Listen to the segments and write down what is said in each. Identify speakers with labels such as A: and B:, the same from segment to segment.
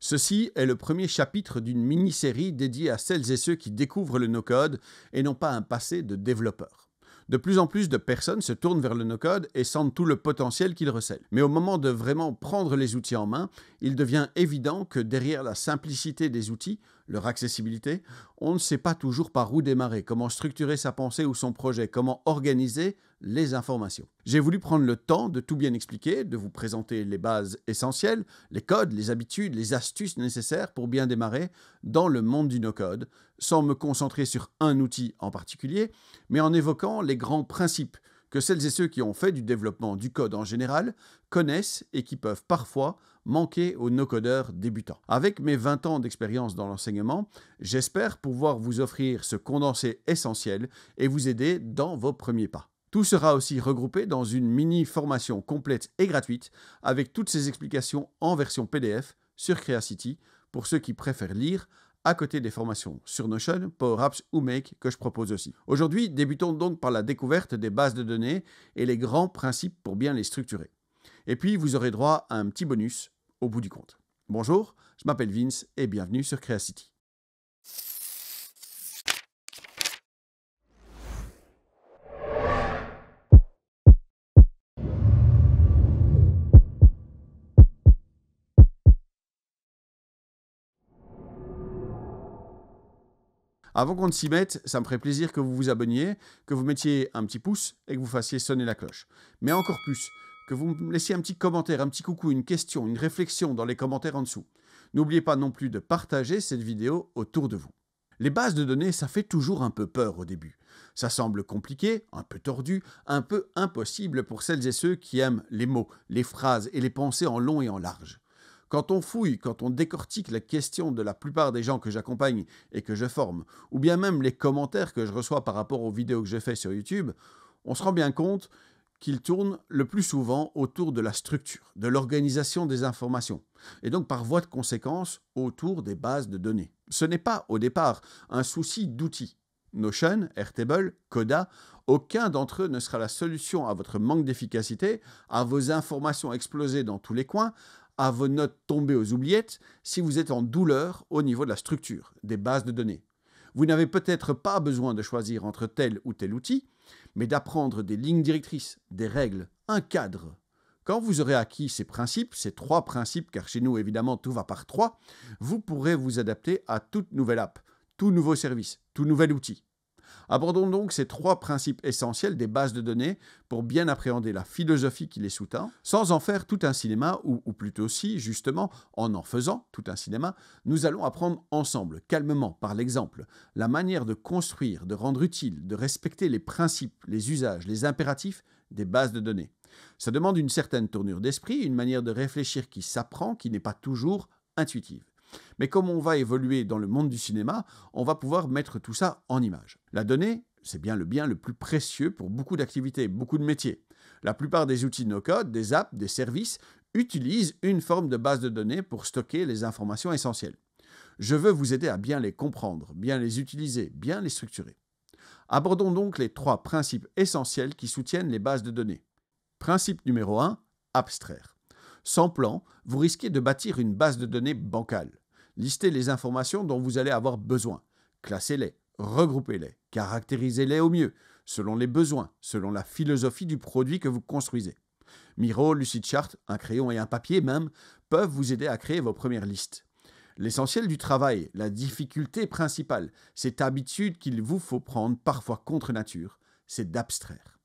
A: Ceci est le premier chapitre d'une mini-série dédiée à celles et ceux qui découvrent le no-code et n'ont pas un passé de développeur. De plus en plus de personnes se tournent vers le no-code et sentent tout le potentiel qu'il recèle. Mais au moment de vraiment prendre les outils en main, il devient évident que derrière la simplicité des outils, leur accessibilité, on ne sait pas toujours par où démarrer, comment structurer sa pensée ou son projet, comment organiser les informations. J'ai voulu prendre le temps de tout bien expliquer, de vous présenter les bases essentielles, les codes, les habitudes, les astuces nécessaires pour bien démarrer dans le monde du no-code, sans me concentrer sur un outil en particulier, mais en évoquant les grands principes que celles et ceux qui ont fait du développement du code en général connaissent et qui peuvent parfois manquer aux no-codeurs débutants. Avec mes 20 ans d'expérience dans l'enseignement, j'espère pouvoir vous offrir ce condensé essentiel et vous aider dans vos premiers pas. Tout sera aussi regroupé dans une mini-formation complète et gratuite avec toutes ces explications en version PDF sur Creacity pour ceux qui préfèrent lire, à côté des formations sur Notion, Power Apps ou Make que je propose aussi. Aujourd'hui, débutons donc par la découverte des bases de données et les grands principes pour bien les structurer. Et puis, vous aurez droit à un petit bonus au bout du compte. Bonjour, je m'appelle Vince et bienvenue sur Creacity. Avant qu'on ne s'y mette, ça me ferait plaisir que vous vous abonniez, que vous mettiez un petit pouce et que vous fassiez sonner la cloche. Mais encore plus, que vous me laissiez un petit commentaire, un petit coucou, une question, une réflexion dans les commentaires en dessous. N'oubliez pas non plus de partager cette vidéo autour de vous. Les bases de données, ça fait toujours un peu peur au début. Ça semble compliqué, un peu tordu, un peu impossible pour celles et ceux qui aiment les mots, les phrases et les pensées en long et en large. Quand on fouille, quand on décortique la question de la plupart des gens que j'accompagne et que je forme, ou bien même les commentaires que je reçois par rapport aux vidéos que je fais sur YouTube, on se rend bien compte qu'ils tournent le plus souvent autour de la structure, de l'organisation des informations, et donc par voie de conséquence autour des bases de données. Ce n'est pas au départ un souci d'outils. Notion, Airtable, Coda, aucun d'entre eux ne sera la solution à votre manque d'efficacité, à vos informations explosées dans tous les coins, à vos notes tombées aux oubliettes si vous êtes en douleur au niveau de la structure, des bases de données. Vous n'avez peut-être pas besoin de choisir entre tel ou tel outil, mais d'apprendre des lignes directrices, des règles, un cadre. Quand vous aurez acquis ces principes, ces 3 principes, car chez nous évidemment tout va par 3, vous pourrez vous adapter à toute nouvelle app, tout nouveau service, tout nouvel outil. Abordons donc ces 3 principes essentiels des bases de données pour bien appréhender la philosophie qui les sous-tend, sans en faire tout un cinéma, ou plutôt si, justement, en faisant tout un cinéma, nous allons apprendre ensemble, calmement, par l'exemple, la manière de construire, de rendre utile, de respecter les principes, les usages, les impératifs des bases de données. Ça demande une certaine tournure d'esprit, une manière de réfléchir qui s'apprend, qui n'est pas toujours intuitive. Mais comme on va évoluer dans le monde du cinéma, on va pouvoir mettre tout ça en image. La donnée, c'est bien le plus précieux pour beaucoup d'activités, beaucoup de métiers. La plupart des outils no-code, des apps, des services utilisent une forme de base de données pour stocker les informations essentielles. Je veux vous aider à bien les comprendre, bien les utiliser, bien les structurer. Abordons donc les 3 principes essentiels qui soutiennent les bases de données. Principe numéro 1, abstraire. Sans plan, vous risquez de bâtir une base de données bancale. Listez les informations dont vous allez avoir besoin. Classez-les, regroupez-les, caractérisez-les au mieux, selon les besoins, selon la philosophie du produit que vous construisez. Miro, Lucidchart, un crayon et un papier même, peuvent vous aider à créer vos premières listes. L'essentiel du travail, la difficulté principale, cette habitude qu'il vous faut prendre parfois contre nature, c'est d'abstraire.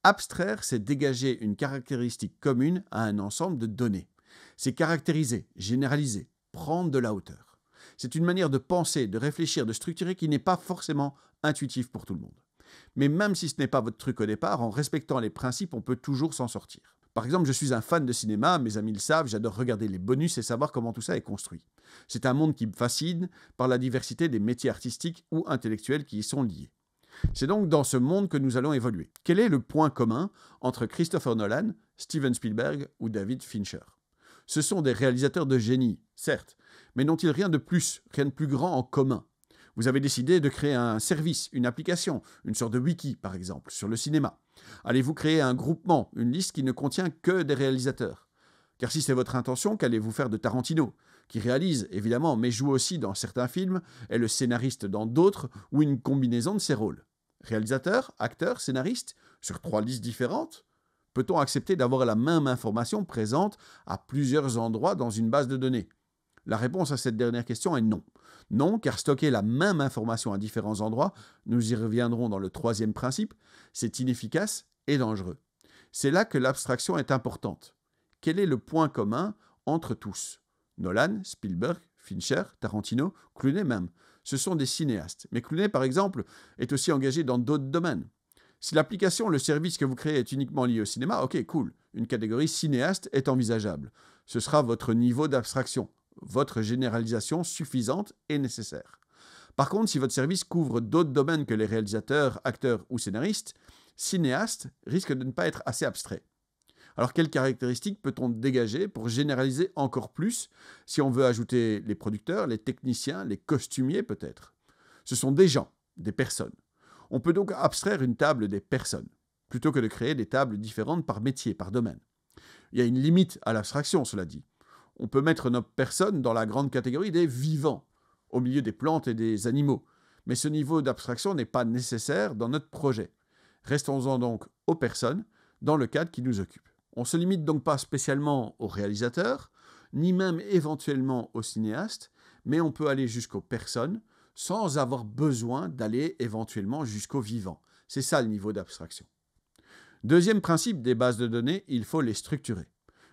A: Abstraire, c'est dégager une caractéristique commune à un ensemble de données. C'est caractériser, généraliser, prendre de la hauteur. C'est une manière de penser, de réfléchir, de structurer qui n'est pas forcément intuitive pour tout le monde. Mais même si ce n'est pas votre truc au départ, en respectant les principes, on peut toujours s'en sortir. Par exemple, je suis un fan de cinéma, mes amis le savent, j'adore regarder les bonus et savoir comment tout ça est construit. C'est un monde qui me fascine par la diversité des métiers artistiques ou intellectuels qui y sont liés. C'est donc dans ce monde que nous allons évoluer. Quel est le point commun entre Christopher Nolan, Steven Spielberg ou David Fincher ? Ce sont des réalisateurs de génie, certes, mais n'ont-ils rien de plus grand en commun ? Vous avez décidé de créer un service, une application, une sorte de wiki par exemple, sur le cinéma. Allez-vous créer un groupement, une liste qui ne contient que des réalisateurs ? Car si c'est votre intention, qu'allez-vous faire de Tarantino ? qui réalise évidemment, mais joue aussi dans certains films, est le scénariste dans d'autres, ou une combinaison de ces rôles. Réalisateur, acteur, scénariste, sur 3 listes différentes? Peut-on accepter d'avoir la même information présente à plusieurs endroits dans une base de données? La réponse à cette dernière question est non. Non, car stocker la même information à différents endroits, nous y reviendrons dans le 3e principe, c'est inefficace et dangereux. C'est là que l'abstraction est importante. Quel est le point commun entre tous? Nolan, Spielberg, Fincher, Tarantino, Clooney même. Ce sont des cinéastes. Mais Clooney, par exemple, est aussi engagé dans d'autres domaines. Si l'application, le service que vous créez est uniquement lié au cinéma, ok, cool. Une catégorie cinéaste est envisageable. Ce sera votre niveau d'abstraction, votre généralisation suffisante et nécessaire. Par contre, si votre service couvre d'autres domaines que les réalisateurs, acteurs ou scénaristes, cinéaste risque de ne pas être assez abstrait. Alors, quelles caractéristiques peut-on dégager pour généraliser encore plus si on veut ajouter les producteurs, les techniciens, les costumiers peut-être? Ce sont des gens, des personnes. On peut donc abstraire une table des personnes, plutôt que de créer des tables différentes par métier, par domaine. Il y a une limite à l'abstraction, cela dit. On peut mettre nos personnes dans la grande catégorie des vivants, au milieu des plantes et des animaux. Mais ce niveau d'abstraction n'est pas nécessaire dans notre projet. Restons-en donc aux personnes, dans le cadre qui nous occupe. On ne se limite donc pas spécialement aux réalisateurs, ni même éventuellement aux cinéastes, mais on peut aller jusqu'aux personnes sans avoir besoin d'aller éventuellement jusqu'aux vivants. C'est ça le niveau d'abstraction. Deuxième principe des bases de données, il faut les structurer.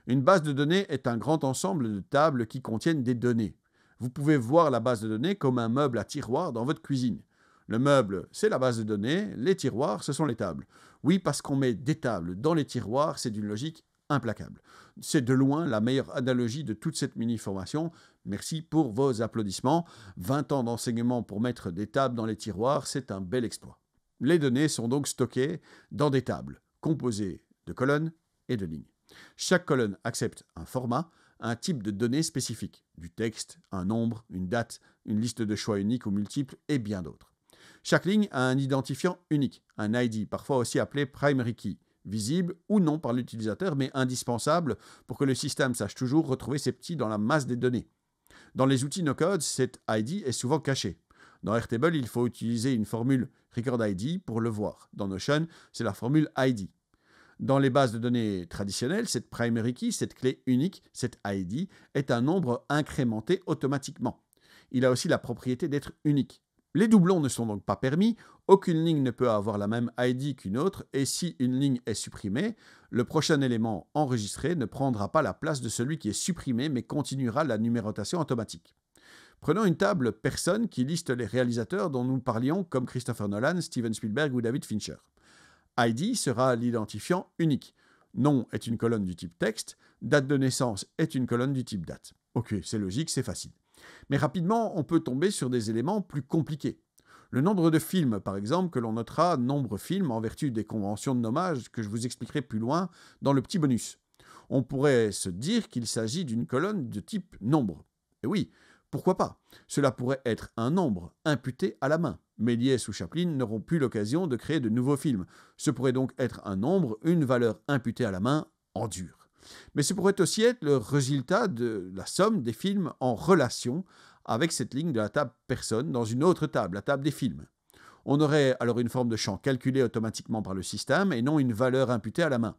A: Une base de données est un grand ensemble de tables qui contiennent des données. Vous pouvez voir la base de données comme un meuble à tiroirs dans votre cuisine. Le meuble, c'est la base de données, les tiroirs, ce sont les tables. Oui, parce qu'on met des tables dans les tiroirs, c'est d'une logique implacable. C'est de loin la meilleure analogie de toute cette mini-formation. Merci pour vos applaudissements. 20 ans d'enseignement pour mettre des tables dans les tiroirs, c'est un bel exploit. Les données sont donc stockées dans des tables, composées de colonnes et de lignes. Chaque colonne accepte un format, un type de données spécifique, du texte, un nombre, une date, une liste de choix uniques ou multiples et bien d'autres. Chaque ligne a un identifiant unique, un ID, parfois aussi appelé primary key, visible ou non par l'utilisateur, mais indispensable pour que le système sache toujours retrouver ses petits dans la masse des données. Dans les outils no-code, cet ID est souvent caché. Dans Airtable, il faut utiliser une formule record ID pour le voir. Dans Notion, c'est la formule ID. Dans les bases de données traditionnelles, cette primary key, cette clé unique, cette ID, est un nombre incrémenté automatiquement. Il a aussi la propriété d'être unique. Les doublons ne sont donc pas permis, aucune ligne ne peut avoir la même ID qu'une autre, et si une ligne est supprimée, le prochain élément enregistré ne prendra pas la place de celui qui est supprimé, mais continuera la numérotation automatique. Prenons une table personne qui liste les réalisateurs dont nous parlions, comme Christopher Nolan, Steven Spielberg ou David Fincher. ID sera l'identifiant unique. Nom est une colonne du type texte, date de naissance est une colonne du type date. Ok, c'est logique, c'est facile. Mais rapidement, on peut tomber sur des éléments plus compliqués. Le nombre de films, par exemple, que l'on notera nombre film en vertu des conventions de nommage que je vous expliquerai plus loin dans le petit bonus. On pourrait se dire qu'il s'agit d'une colonne de type nombre. Et oui, pourquoi pas? Cela pourrait être un nombre imputé à la main. Méliès ou Chaplin n'auront plus l'occasion de créer de nouveaux films. Ce pourrait donc être un nombre, une valeur imputée à la main en dur. Mais ce pourrait aussi être le résultat de la somme des films en relation avec cette ligne de la table personne dans une autre table, la table des films. On aurait alors une forme de champ calculée automatiquement par le système et non une valeur imputée à la main.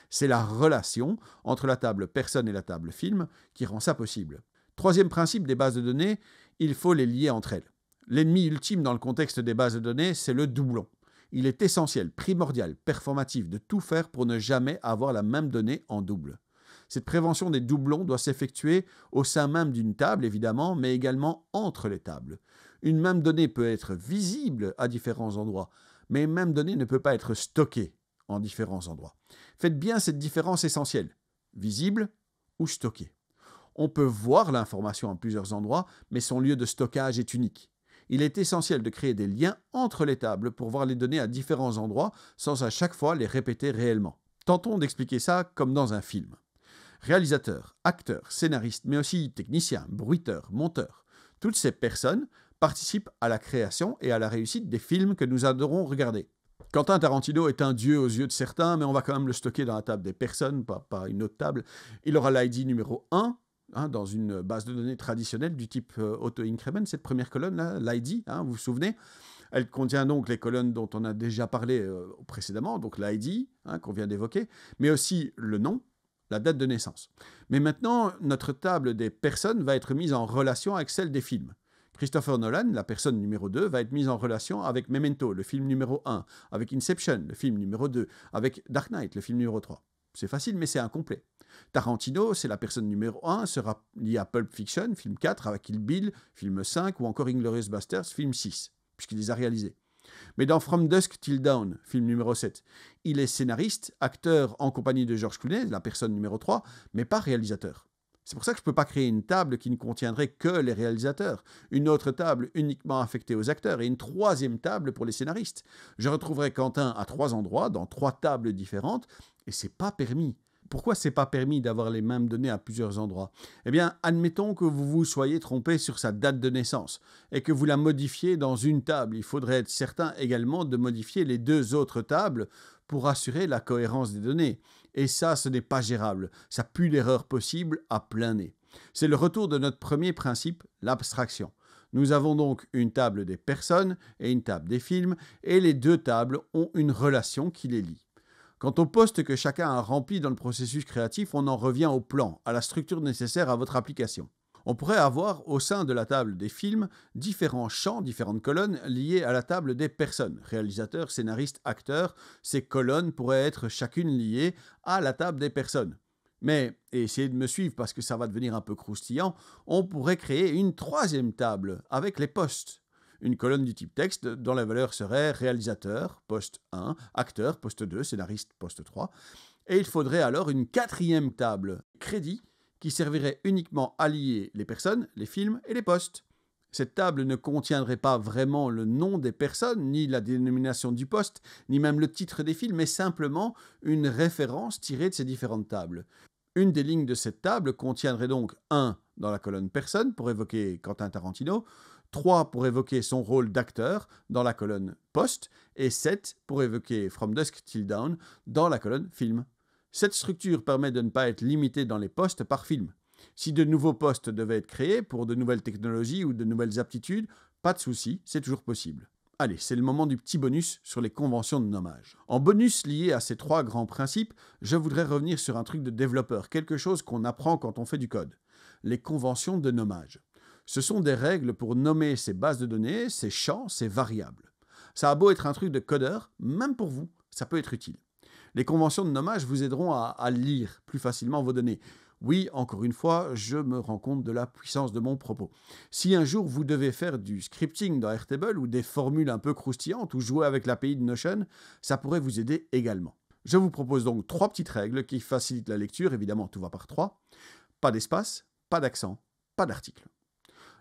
A: C'est la relation entre la table personne et la table film qui rend ça possible. Troisième principe des bases de données, il faut les lier entre elles. L'ennemi ultime dans le contexte des bases de données, c'est le doublon. Il est essentiel, primordial, performatif de tout faire pour ne jamais avoir la même donnée en double. Cette prévention des doublons doit s'effectuer au sein même d'une table, évidemment, mais également entre les tables. Une même donnée peut être visible à différents endroits, mais une même donnée ne peut pas être stockée en différents endroits. Faites bien cette différence essentielle, visible ou stockée. On peut voir l'information à plusieurs endroits, mais son lieu de stockage est unique. Il est essentiel de créer des liens entre les tables pour voir les données à différents endroits sans à chaque fois les répéter réellement. Tentons d'expliquer ça comme dans un film. Réalisateurs, acteurs, scénaristes, mais aussi techniciens, bruiteurs, monteurs, toutes ces personnes participent à la création et à la réussite des films que nous adorons regarder. Quentin Tarantino est un dieu aux yeux de certains, mais on va quand même le stocker dans la table des personnes, pas une autre table. Il aura l'ID numéro 1, hein, dans une base de données traditionnelle du type auto-increment, cette première colonne-là, l'ID, hein, vous vous souvenez, elle contient donc les colonnes dont on a déjà parlé précédemment, donc l'ID, hein, qu'on vient d'évoquer, mais aussi le nom, la date de naissance. Mais maintenant, notre table des personnes va être mise en relation avec celle des films. Christopher Nolan, la personne numéro 2, va être mise en relation avec Memento, le film numéro 1, avec Inception, le film numéro 2, avec Dark Knight, le film numéro 3. C'est facile, mais c'est incomplet. Tarantino, c'est la personne numéro 1, sera liée à Pulp Fiction, film 4, avec Kill Bill, film 5, ou encore Inglourious Basterds, film 6, puisqu'il les a réalisés. Mais dans From Dusk Till Dawn, film numéro 7, il est scénariste, acteur en compagnie de George Clooney, la personne numéro 3, mais pas réalisateur. C'est pour ça que je ne peux pas créer une table qui ne contiendrait que les réalisateurs, une autre table uniquement affectée aux acteurs et une troisième table pour les scénaristes. Je retrouverai Quentin à 3 endroits, dans 3 tables différentes, et c'est pas permis. Pourquoi c'est pas permis d'avoir les mêmes données à plusieurs endroits? Eh bien, admettons que vous vous soyez trompé sur sa date de naissance et que vous la modifiez dans une table. Il faudrait être certain également de modifier les 2 autres tables pour assurer la cohérence des données. Et ça, ce n'est pas gérable. Ça pue l'erreur possible à plein nez. C'est le retour de notre premier principe, l'abstraction. Nous avons donc une table des personnes et une table des films, et les 2 tables ont une relation qui les lie. Quant au poste que chacun a rempli dans le processus créatif, on en revient au plan, à la structure nécessaire à votre application. On pourrait avoir au sein de la table des films différents champs, différentes colonnes liées à la table des personnes. Réalisateurs, scénaristes, acteurs, ces colonnes pourraient être chacune liées à la table des personnes. Mais, et essayez de me suivre parce que ça va devenir un peu croustillant, on pourrait créer une 3e table avec les postes. Une colonne du type texte dont la valeur serait réalisateur, poste 1, acteur, poste 2, scénariste, poste 3. Et il faudrait alors une 4e table, crédit, qui servirait uniquement à lier les personnes, les films et les postes. Cette table ne contiendrait pas vraiment le nom des personnes, ni la dénomination du poste, ni même le titre des films, mais simplement une référence tirée de ces différentes tables. Une des lignes de cette table contiendrait donc 1 dans la colonne personne pour évoquer Quentin Tarantino, 3 pour évoquer son rôle d'acteur dans la colonne poste et 7 pour évoquer From Dusk Till Dawn dans la colonne film. Cette structure permet de ne pas être limité dans les postes par film. Si de nouveaux postes devaient être créés pour de nouvelles technologies ou de nouvelles aptitudes, pas de souci, c'est toujours possible. Allez, c'est le moment du petit bonus sur les conventions de nommage. En bonus lié à ces 3 grands principes, je voudrais revenir sur un truc de développeur, quelque chose qu'on apprend quand on fait du code. Les conventions de nommage. Ce sont des règles pour nommer ces bases de données, ces champs, ces variables. Ça a beau être un truc de codeur, même pour vous, ça peut être utile. Les conventions de nommage vous aideront à lire plus facilement vos données. Oui, encore une fois, je me rends compte de la puissance de mon propos. Si un jour vous devez faire du scripting dans Airtable ou des formules un peu croustillantes ou jouer avec l'API de Notion, ça pourrait vous aider également. Je vous propose donc 3 petites règles qui facilitent la lecture, évidemment tout va par 3. Pas d'espace, pas d'accent, pas d'article.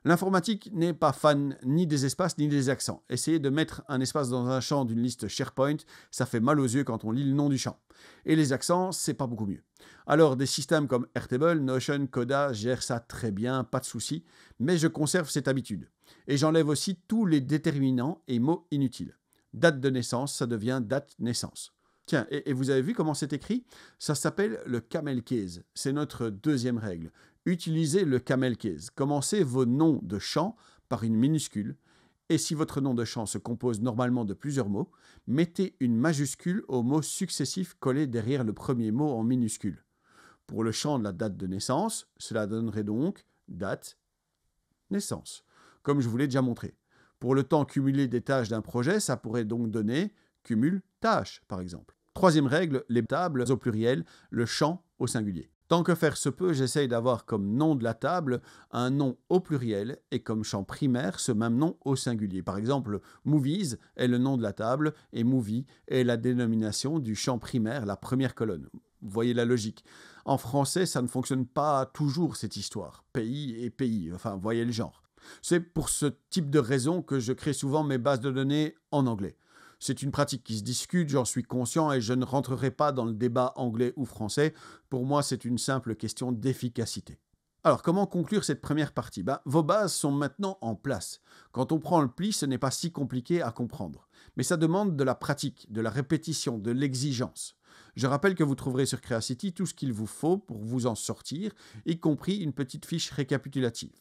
A: L'informatique n'est pas fan ni des espaces ni des accents. Essayez de mettre un espace dans un champ d'une liste SharePoint, ça fait mal aux yeux quand on lit le nom du champ. Et les accents, c'est pas beaucoup mieux. Alors des systèmes comme Airtable, Notion, Coda gèrent ça très bien, pas de souci, mais je conserve cette habitude. Et j'enlève aussi tous les déterminants et mots inutiles. Date de naissance, ça devient date naissance. Tiens, et vous avez vu comment c'est écrit? Ça s'appelle le camel case. C'est notre 2e règle. Utilisez le camel case. Commencez vos noms de champs par une minuscule. Et si votre nom de champ se compose normalement de plusieurs mots, mettez une majuscule aux mots successifs collés derrière le premier mot en minuscule. Pour le champ de la date de naissance, cela donnerait donc date, naissance, comme je vous l'ai déjà montré. Pour le temps cumulé des tâches d'un projet, ça pourrait donc donner cumul tâches, par exemple. 3e règle, les tables au pluriel, le champ au singulier. Tant que faire se peut, j'essaye d'avoir comme nom de la table un nom au pluriel et comme champ primaire ce même nom au singulier. Par exemple, movies est le nom de la table et movie est la dénomination du champ primaire, la première colonne. Vous voyez la logique. En français, ça ne fonctionne pas toujours cette histoire. Pays et pays, enfin, voyez le genre. C'est pour ce type de raison que je crée souvent mes bases de données en anglais. C'est une pratique qui se discute, j'en suis conscient et je ne rentrerai pas dans le débat anglais ou français. Pour moi, c'est une simple question d'efficacité. Alors, comment conclure cette première partie? Vos bases sont maintenant en place. Quand on prend le pli, ce n'est pas si compliqué à comprendre. Mais ça demande de la pratique, de la répétition, de l'exigence. Je rappelle que vous trouverez sur Creacity tout ce qu'il vous faut pour vous en sortir, y compris une petite fiche récapitulative.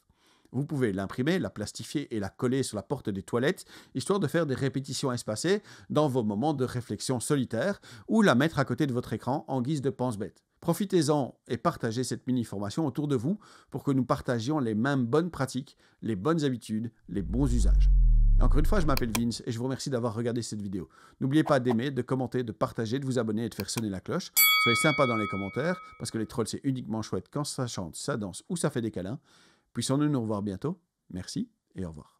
A: Vous pouvez l'imprimer, la plastifier et la coller sur la porte des toilettes, histoire de faire des répétitions espacées dans vos moments de réflexion solitaire, ou la mettre à côté de votre écran en guise de pense-bête. Profitez-en et partagez cette mini-formation autour de vous pour que nous partagions les mêmes bonnes pratiques, les bonnes habitudes, les bons usages. Encore une fois, je m'appelle Vince et je vous remercie d'avoir regardé cette vidéo. N'oubliez pas d'aimer, de commenter, de partager, de vous abonner et de faire sonner la cloche. Soyez sympa dans les commentaires, parce que les trolls c'est uniquement chouette quand ça chante, ça danse ou ça fait des câlins. Puissons-nous nous revoir bientôt. Merci et au revoir.